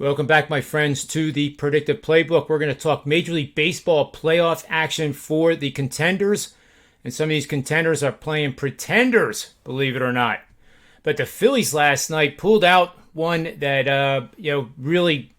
Welcome back, my friends, to the Predictive Playbook. We're going to talk Major League Baseball playoff action for the contenders. And some of these contenders are playing pretenders, believe it or not. But the Phillies last night pulled out one that, really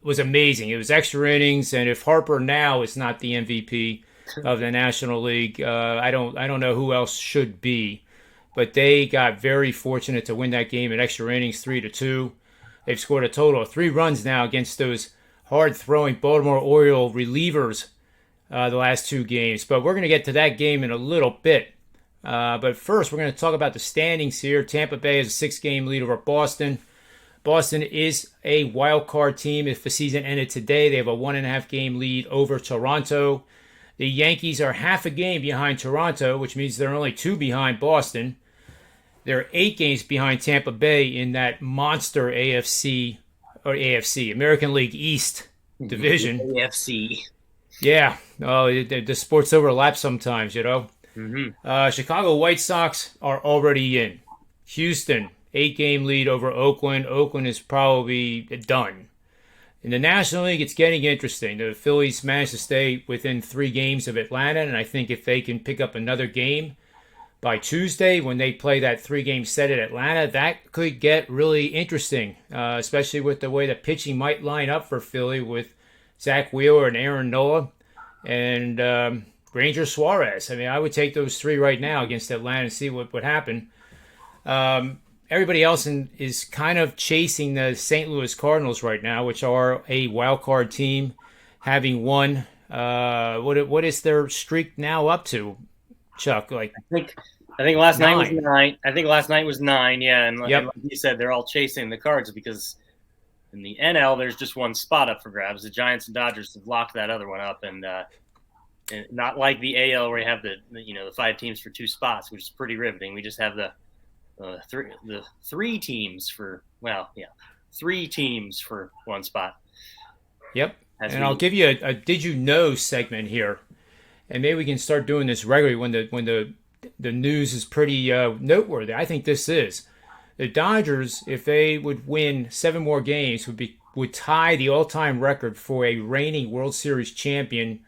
was amazing. It was extra innings, and if Harper now is not the MVP of the National League, I don't know who else should be. But they got very fortunate to win that game in extra innings, 3-2. They've scored a total of 3 runs now against those hard-throwing Baltimore Orioles relievers the last 2 games. But we're going to get to that game in a little bit. But first, we're going to talk about the standings here. Tampa Bay has a 6-game lead over Boston. Boston is a wild card team. If the season ended today, they have a 1.5-game lead over Toronto. The Yankees are half a game behind Toronto, which means they're only 2 behind Boston. They're 8 games behind Tampa Bay in that monster AFC, American League East division. AFC. Yeah. Oh, the sports overlap sometimes, you know. Mm-hmm. Chicago White Sox are already in. Houston, 8-game lead over Oakland. Oakland is probably done. In the National League, it's getting interesting. The Phillies managed to stay within 3 games of Atlanta, and I think if they can pick up another game by Tuesday, when they play that 3-game set at Atlanta, that could get really interesting, especially with the way the pitching might line up for Philly with Zach Wheeler and Aaron Nola and Ranger Suarez. I mean, I would take those 3 right now against Atlanta and see what would happen. Everybody else is kind of chasing the St. Louis Cardinals right now, which are a wild card team, having won. What is their streak now up to, Chuck? I think last 9. night was 9. I think last night was 9. Yeah, and Yep. like you said, they're all chasing the Cards because in the NL there's just one spot up for grabs. The Giants and Dodgers have locked that other one up, and not like the AL where you have the 5 teams for 2 spots, which is pretty riveting. We just have the 3 teams for 3 teams for 1 spot. Yep. I'll give you a "Did you know" segment here, and maybe we can start doing this regularly when the news is pretty noteworthy. I think this is. The Dodgers, if they would win 7 more games, would tie the all-time record for a reigning World Series champion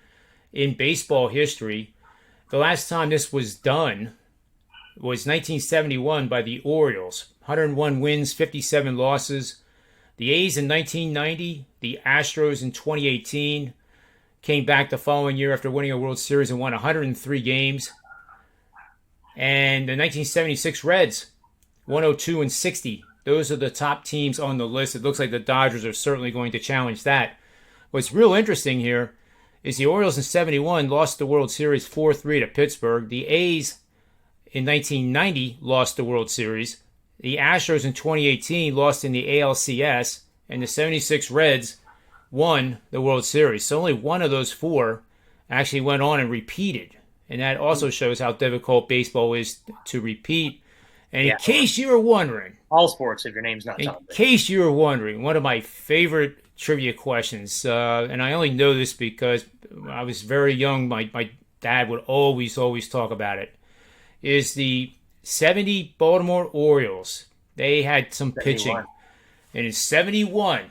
in baseball history. The last time this was done was 1971 by the Orioles. 101 wins, 57 losses. The A's in 1990, the Astros in 2018 came back the following year after winning a World Series and won 103 games. And the 1976 Reds, 102 and 60. Those are the top teams on the list. It looks like the Dodgers are certainly going to challenge that. What's real interesting here is the Orioles in 71 lost the World Series 4-3 to Pittsburgh. The A's in 1990 lost the World Series. The Astros in 2018 lost in the ALCS. And the 76 Reds won the World Series. So only one of those 4 actually went on and repeated. And that also shows how difficult baseball is to repeat. And in case you were wondering, all sports, if your name's not Tom. In case you were wondering, one of my favorite trivia questions, and I only know this because I was very young, my dad would always talk about it, is the 70 Baltimore Orioles. They had some 71. pitching. And in 71,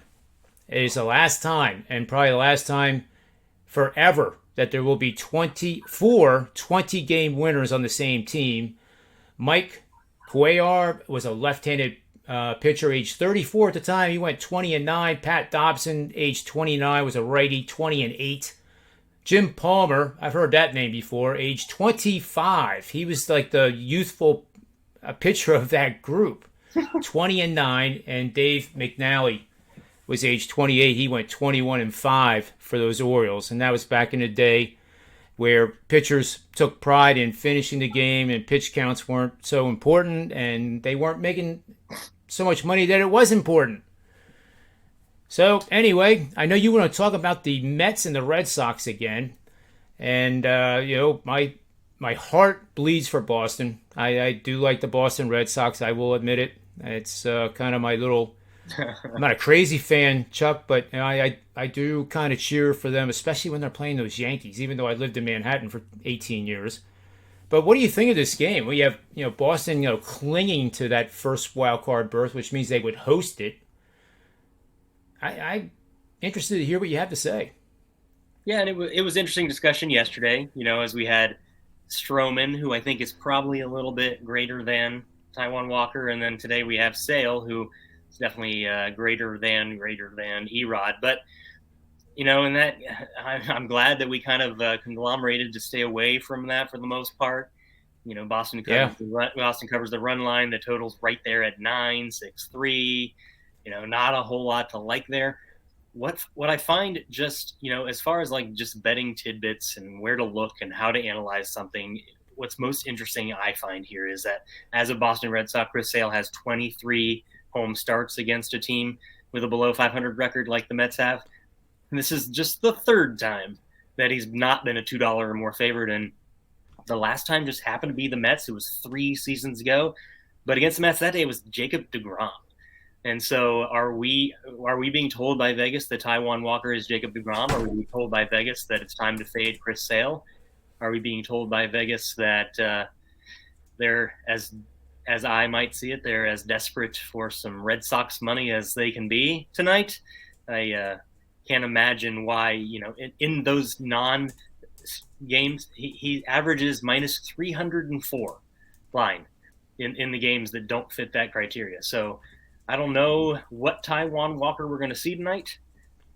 it is the last time, and probably the last time forever, that there will be 24 20-game winners on the same team. Mike Cuellar was a left-handed pitcher, age 34 at the time. He went 20-9. Pat Dobson, age 29, was a righty, 20-8. Jim Palmer, I've heard that name before, age 25. He was like the youthful pitcher of that group, 20-9. And Dave McNally was age 28. He went 21-5 for those Orioles. And that was back in the day where pitchers took pride in finishing the game and pitch counts weren't so important and they weren't making so much money that it was important. So anyway, I know you want to talk about the Mets and the Red Sox again. And, my heart bleeds for Boston. I do like the Boston Red Sox. I will admit it. It's kind of my little... I'm not a crazy fan, Chuck, but I do kind of cheer for them, especially when they're playing those Yankees, even though I lived in Manhattan for 18 years. But what do you think of this game? We have, Boston, clinging to that first wild card berth, which means they would host it. I'm interested to hear what you have to say. Yeah, and it was interesting discussion yesterday. As we had Stroman, who I think is probably a little bit greater than Taijuan Walker, and then today we have Sale, who is definitely greater than Erod. But and that I'm glad that we kind of conglomerated to stay away from that for the most part. Boston Yeah. covers the run line. The total's right there at 9.63. Not a whole lot to like there. What I find just as far as like just betting tidbits and where to look and how to analyze something, what's most interesting I find here is that as a Boston Red Sox, Chris Sale has 23 home starts against a team with a below 500 record like the Mets have. And this is just the third time that he's not been a $2 or more favorite. And the last time just happened to be the Mets. It was 3 seasons ago. But against the Mets that day, it was Jacob deGrom. And so are we being told by Vegas that Taijuan Walker is Jacob deGrom? Are we being told by Vegas that it's time to fade Chris Sale? Are we being told by Vegas that they're, as I might see it, they're as desperate for some Red Sox money as they can be tonight? I can't imagine why, in those non-games, he averages minus 304 line in the games that don't fit that criteria. So I don't know what Taijuan Walker we're going to see tonight,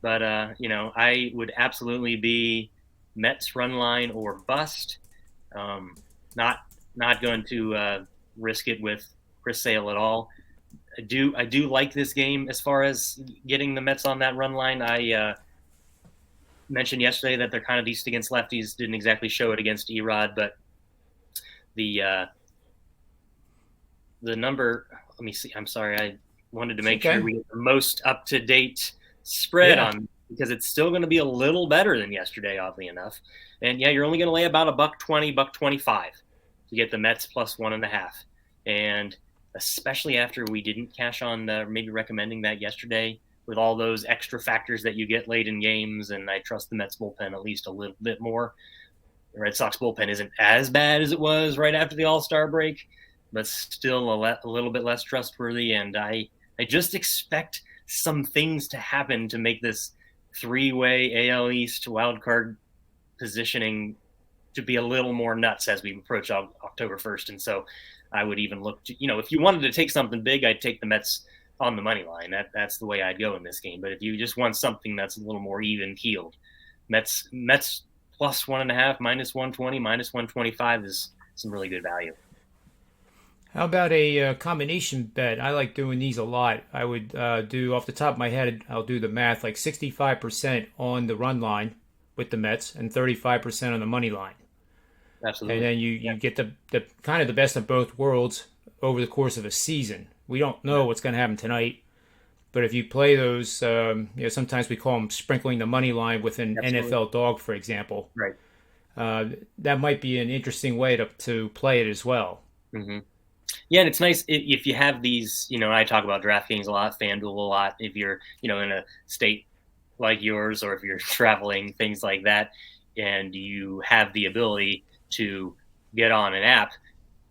but, I would absolutely be Mets run line or bust. Not going to risk it with Chris Sale at all. I do like this game as far as getting the Mets on that run line. I mentioned yesterday that they're kind of decent against lefties. Didn't exactly show it against Erod, but the number. Let me see. I'm sorry. I wanted to make sure we get the most up to date spread on, because it's still going to be a little better than yesterday, oddly enough. And yeah, you're only going to lay about $1.20, $1.25 to get the Mets plus 1.5. And especially after we didn't cash on maybe recommending that yesterday with all those extra factors that you get late in games. And I trust the Mets bullpen at least a little bit more. The Red Sox bullpen isn't as bad as it was right after the All-Star break, but still a little bit less trustworthy. And I just expect some things to happen to make this 3-way AL East wildcard positioning to be a little more nuts as we approach October 1st. And so I would even look to, if you wanted to take something big, I'd take the Mets on the money line. That's the way I'd go in this game. But if you just want something that's a little more even keeled, Mets plus 1.5, minus 120, minus 125 is some really good value. How about a combination bet? I like doing these a lot. I would do, off the top of my head, I'll do the math, like 65% on the run line with the Mets and 35% on the money line. Absolutely. And then you get the kind of the best of both worlds over the course of a season. We don't know what's going to happen tonight, but if you play those, sometimes we call them sprinkling the money line with an NFL dog, for example. Right. That might be an interesting way to play it as well. Mm-hmm. Yeah, and it's nice if you have these, I talk about DraftKings a lot, FanDuel a lot, if you're, in a state like yours, or if you're traveling, things like that, and you have the ability to get on an app,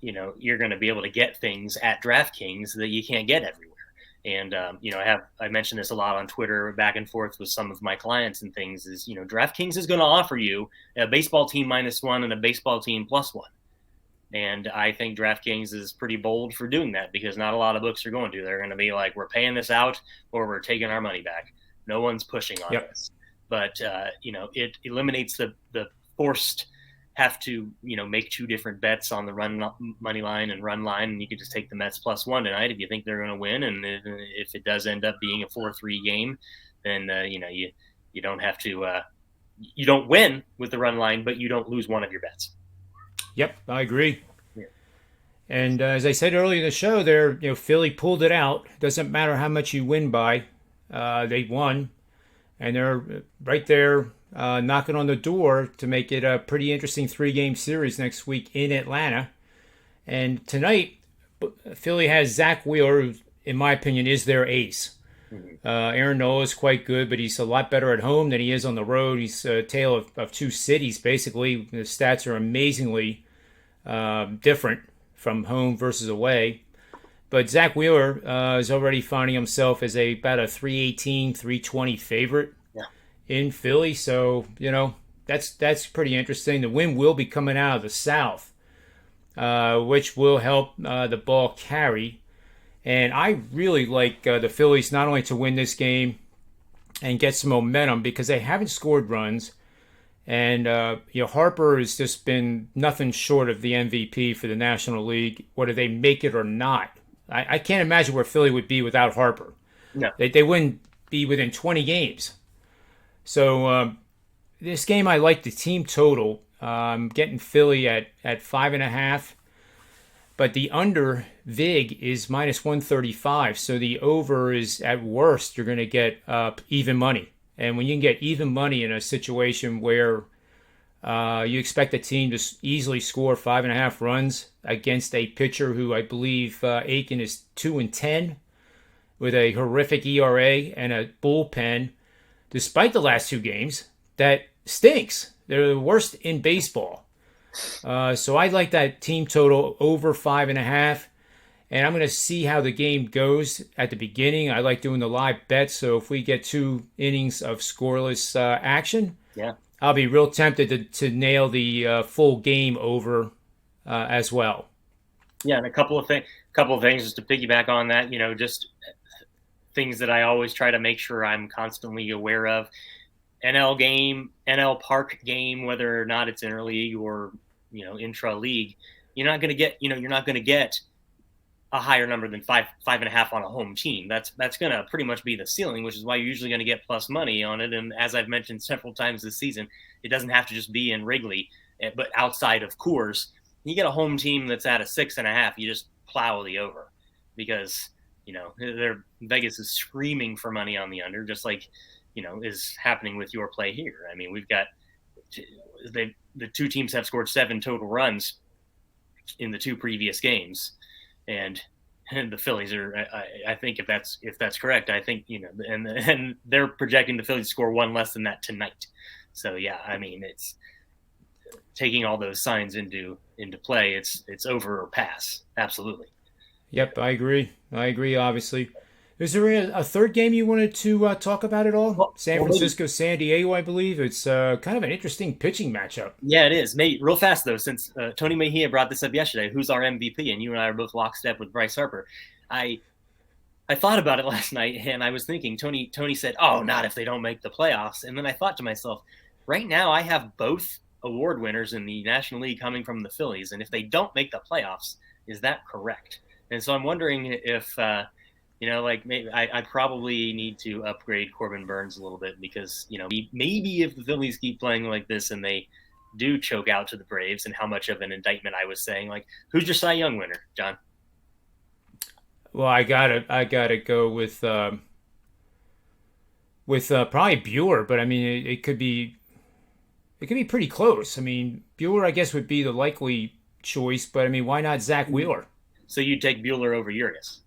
you're going to be able to get things at DraftKings that you can't get everywhere. And, I mentioned this a lot on Twitter, back and forth with some of my clients and things, is, DraftKings is going to offer you a baseball team -1 and a baseball team +1. And I think DraftKings is pretty bold for doing that, because not a lot of books are going to. They're going to be like, we're paying this out or we're taking our money back. No one's pushing on this. But, it eliminates the forced have to, make 2 different bets on the run money line and run line. And you could just take the Mets +1 tonight if you think they're going to win. And if it does end up being a 4-3 game, then, you don't have to you don't win with the run line, but you don't lose one of your bets. Yep, I agree. Yeah. And as I said earlier in the show, Philly pulled it out. Doesn't matter how much you win by, they won, and they're right there knocking on the door to make it a pretty interesting 3-game series next week in Atlanta. And tonight, Philly has Zach Wheeler, who, in my opinion, is their ace. Aaron Nola is quite good, but he's a lot better at home than he is on the road. He's a tale of 2 cities, basically. The stats are amazingly different from home versus away. But Zach Wheeler is already finding himself as about a 318, 320 favorite Yeah. in Philly. So, that's pretty interesting. The wind will be coming out of the south, which will help the ball carry. And I really like the Phillies not only to win this game and get some momentum because they haven't scored runs. And Harper has just been nothing short of the MVP for the National League, whether they make it or not. I can't imagine where Philly would be without Harper. No. They wouldn't be within 20 games. So this game, I like the team total. I'm getting Philly at 5.5. But the under VIG is minus 135. So the over is, at worst, you're going to get even money. And when you can get even money in a situation where you expect a team to easily score 5.5 runs against a pitcher who I believe Aiken is 2-10 with a horrific ERA and a bullpen, despite the last two games, that stinks. They're the worst in baseball. So I like that team total over 5.5. And I'm going to see how the game goes at the beginning. I like doing the live bets. So if we get 2 innings of scoreless action, Yeah. I'll be real tempted to nail the full game over as well. Yeah, and a couple of things just to piggyback on that. Just things that I always try to make sure I'm constantly aware of. NL Park game, whether or not it's interleague or intra league, you're not going to get a higher number than 5.5 on a home team. That's going to pretty much be the ceiling, which is why you're usually going to get plus money on it. And as I've mentioned several times this season, it doesn't have to just be in Wrigley, but outside of Coors, you get a home team that's at a 6.5, you just plow the over because Vegas is screaming for money on the under, just like is happening with your play here. I mean, we've got the 2 teams have scored 7 total runs in the 2 previous games. And the Phillies are, I think if that's correct, I think, and they're projecting the Phillies to score 1 less than that tonight. So yeah, I mean, it's taking all those signs into play. It's over or pass. Absolutely. Yep, I agree. Obviously. Is there a third game you wanted to talk about at all? San Francisco, San Diego, I believe. It's kind of an interesting pitching matchup. Yeah, it is. Maybe real fast, though, since Tony Mejia brought this up yesterday, who's our MVP? And you and I are both lockstep with Bryce Harper. I thought about it last night, and I was thinking, Tony said, oh, not if they don't make the playoffs. And then I thought to myself, right now I have both award winners in the National League coming from the Phillies. And if they don't make the playoffs, is that correct? And so I'm wondering if maybe I probably need to upgrade Corbin Burns a little bit because, maybe if the Phillies keep playing like this and they do choke out to the Braves, and how much of an indictment I was saying, like, who's your Cy Young winner, John? Well, I gotta go with probably Bueller, but I mean it could be pretty close. I mean, Bueller I guess would be the likely choice, but I mean, why not Zach Wheeler? So you take Bueller over Urias.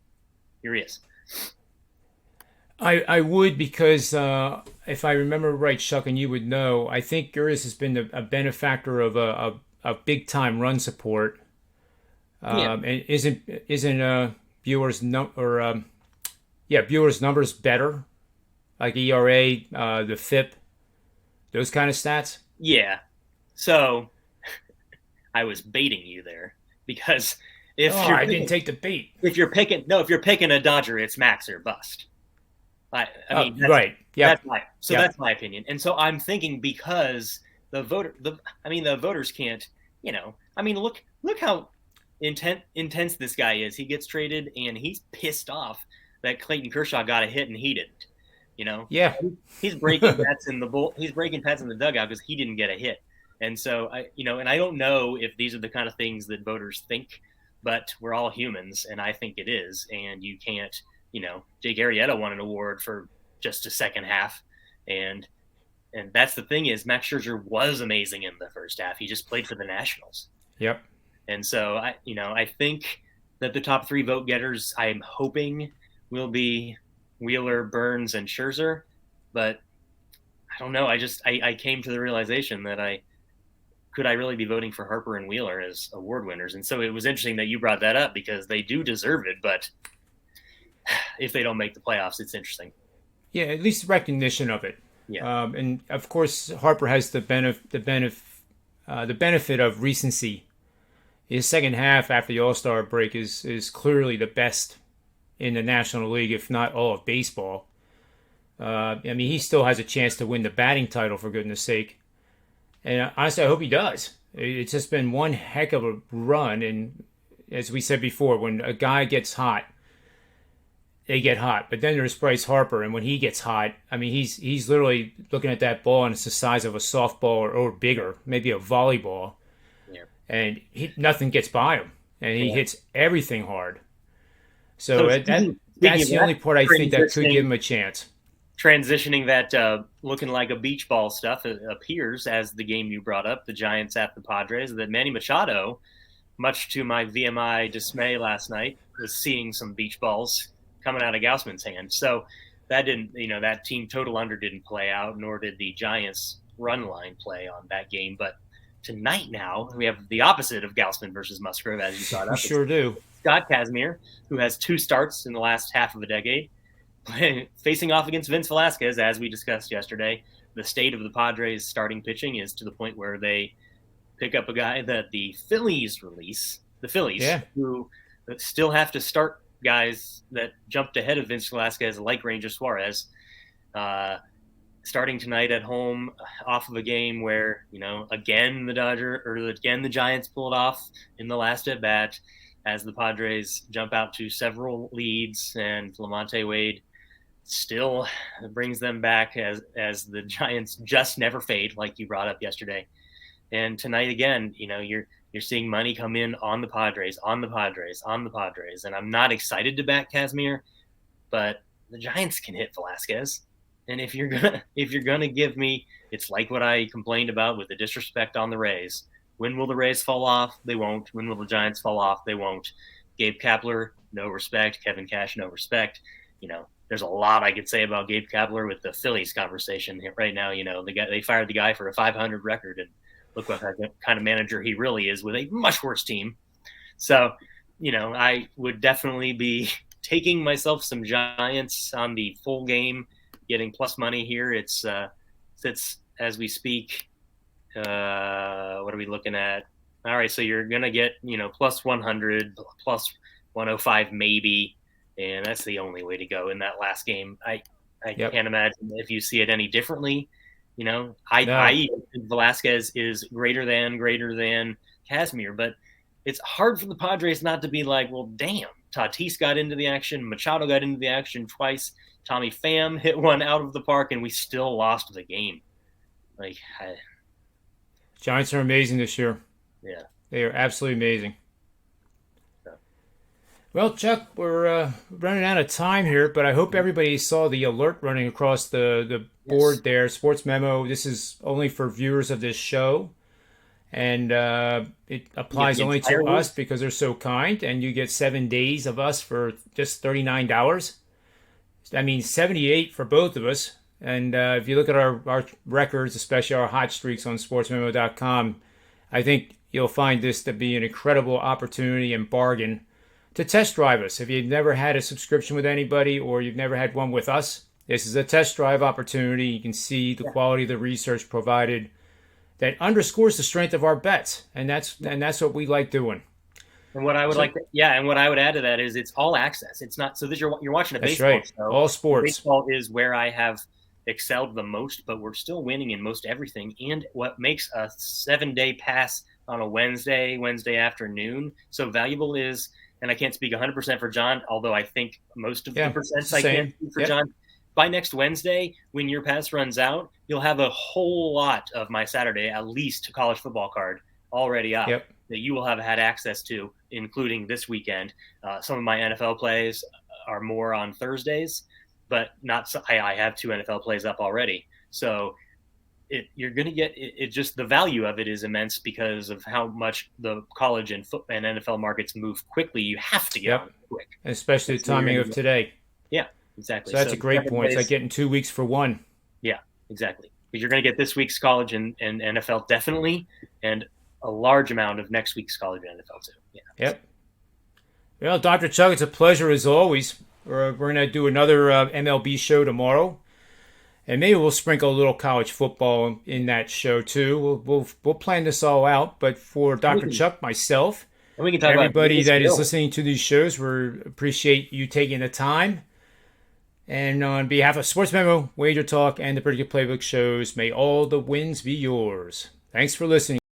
I would because if I remember right, Chuck, and you would know, I think Urias has been a benefactor of a big time run support. And isn't Bueller's Bueller's numbers better, like ERA, the FIP, those kind of stats? Yeah. So I was baiting you there because I didn't take the bait. If you're picking a Dodger, it's max or bust. I mean, right. Yeah. That's my opinion. And so I'm thinking because the voters can't, look how intense this guy is. He gets traded and he's pissed off that Clayton Kershaw got a hit and he didn't. Yeah. He's breaking pets in the dugout because he didn't get a hit. And so and I don't know if these are the kind of things that voters think, but we're all humans, and I think it is. And you can't, Jake Arrieta won an award for just a second half, and that's the thing is Max Scherzer was amazing in the first half. He just played for the Nationals. Yep. And so I think that the top 3 vote getters, I'm hoping, will be Wheeler, Burns, and Scherzer, but I don't know. I came to the realization that could I really be voting for Harper and Wheeler as award winners? And so it was interesting that you brought that up because they do deserve it, but if they don't make the playoffs, it's interesting. Yeah, at least recognition of it. Yeah. And of course, Harper has the benefit of recency. His second half after the All-Star break is clearly the best in the National League, if not all of baseball. I mean, he still has a chance to win the batting title, for goodness sake. And honestly, I hope he does. It's just been one heck of a run. And as we said before, when a guy gets hot, they get hot. But then there's Bryce Harper, and when he gets hot, I mean, he's literally looking at that ball, and it's the size of a softball or bigger, maybe a volleyball. Yeah. And nothing gets by him. And he hits everything hard. So that's the only part I think that could give him a chance. Transitioning that looking like a beach ball stuff appears as the game you brought up, the Giants at the Padres, that Manny Machado, much to my VMI dismay last night, was seeing some beach balls coming out of Gausman's hand. So that didn't, that team total under didn't play out, nor did the Giants run line play on that game. But tonight now, we have the opposite of Gausman versus Musgrove, as you brought up. We sure do. Scott Kazmir, who has 2 starts in the last half of a decade, facing off against Vince Velasquez, as we discussed yesterday. The state of the Padres starting pitching is to the point where they pick up a guy that the Phillies release, who still have to start guys that jumped ahead of Vince Velasquez, like Ranger Suarez, starting tonight at home off of a game where, again, the Giants pulled off in the last at bat as the Padres jump out to several leads, and Lamonte Wade still brings them back as the Giants just never fade, like you brought up yesterday. And tonight again, you're seeing money come in on the Padres. And I'm not excited to back Kazmir, but the Giants can hit Velasquez. And if you're gonna give me, it's like what I complained about with the disrespect on the Rays. When will the Rays fall off? They won't. When will the Giants fall off? They won't. Gabe Kapler, no respect. Kevin Cash, no respect. There's a lot I could say about Gabe Kapler with the Phillies conversation right now. They fired the guy for a .500 record, and look what kind of manager he really is with a much worse team. So, I would definitely be taking myself some Giants on the full game, getting plus money here. It's as we speak. What are we looking at? All right, so you're gonna get plus 100, plus 105 maybe, and that's the only way to go in that last game. I can't imagine if you see it any differently. I think Velasquez is greater than Kazmir, but it's hard for the Padres not to be like, well, damn, Tatis got into the action, Machado got into the action twice, Tommy Pham hit one out of the park, and we still lost the game. Giants are amazing this year. Yeah. They are absolutely amazing. Well, Chuck, we're running out of time here, but I hope everybody saw the alert running across the board there. Sportsmemo, this is only for viewers of this show, and it applies only to us because they're so kind, and you get 7 days of us for just $39. That means 78 for both of us. And if you look at our records, especially our hot streaks on sportsmemo.com, I think you'll find this to be an incredible opportunity and bargain to test drive us. If you've never had a subscription with anybody or you've never had one with us, this is a test drive opportunity. You can see the quality of the research provided that underscores the strength of our bets, and that's what we like doing. And what I would and what I would add to that is it's all access. It's not so that you're watching a baseball show. All sports. Baseball is where I have excelled the most, but we're still winning in most everything. And what makes a 7-day pass on a Wednesday afternoon so valuable is, and I can't speak 100% for John, although I think most of the percents I can speak for John. By next Wednesday, when your pass runs out, you'll have a whole lot of my Saturday, at least college football card, already up that you will have had access to, including this weekend. Some of my NFL plays are more on Thursdays, but not. I have 2 NFL plays up already, so you're going to get it. Just the value of it is immense because of how much the college and NFL markets move quickly. You have to get on quick, especially the timing of today. Yeah, exactly. So that's a great point. It's like getting 2 weeks for one. Yeah, exactly. You're going to get this week's college and NFL definitely, and a large amount of next week's college and NFL too. Yeah. Yep. Well, Dr. Chuck, it's a pleasure as always. We're going to do another MLB show tomorrow. And maybe we'll sprinkle a little college football in that show too. We'll plan this all out. But for Dr. Chuck, myself, and we can talk everybody about that is listening to these shows, we appreciate you taking the time. And on behalf of Sportsmemo, Wager Talk, and the Predictive Playbook shows, may all the wins be yours. Thanks for listening.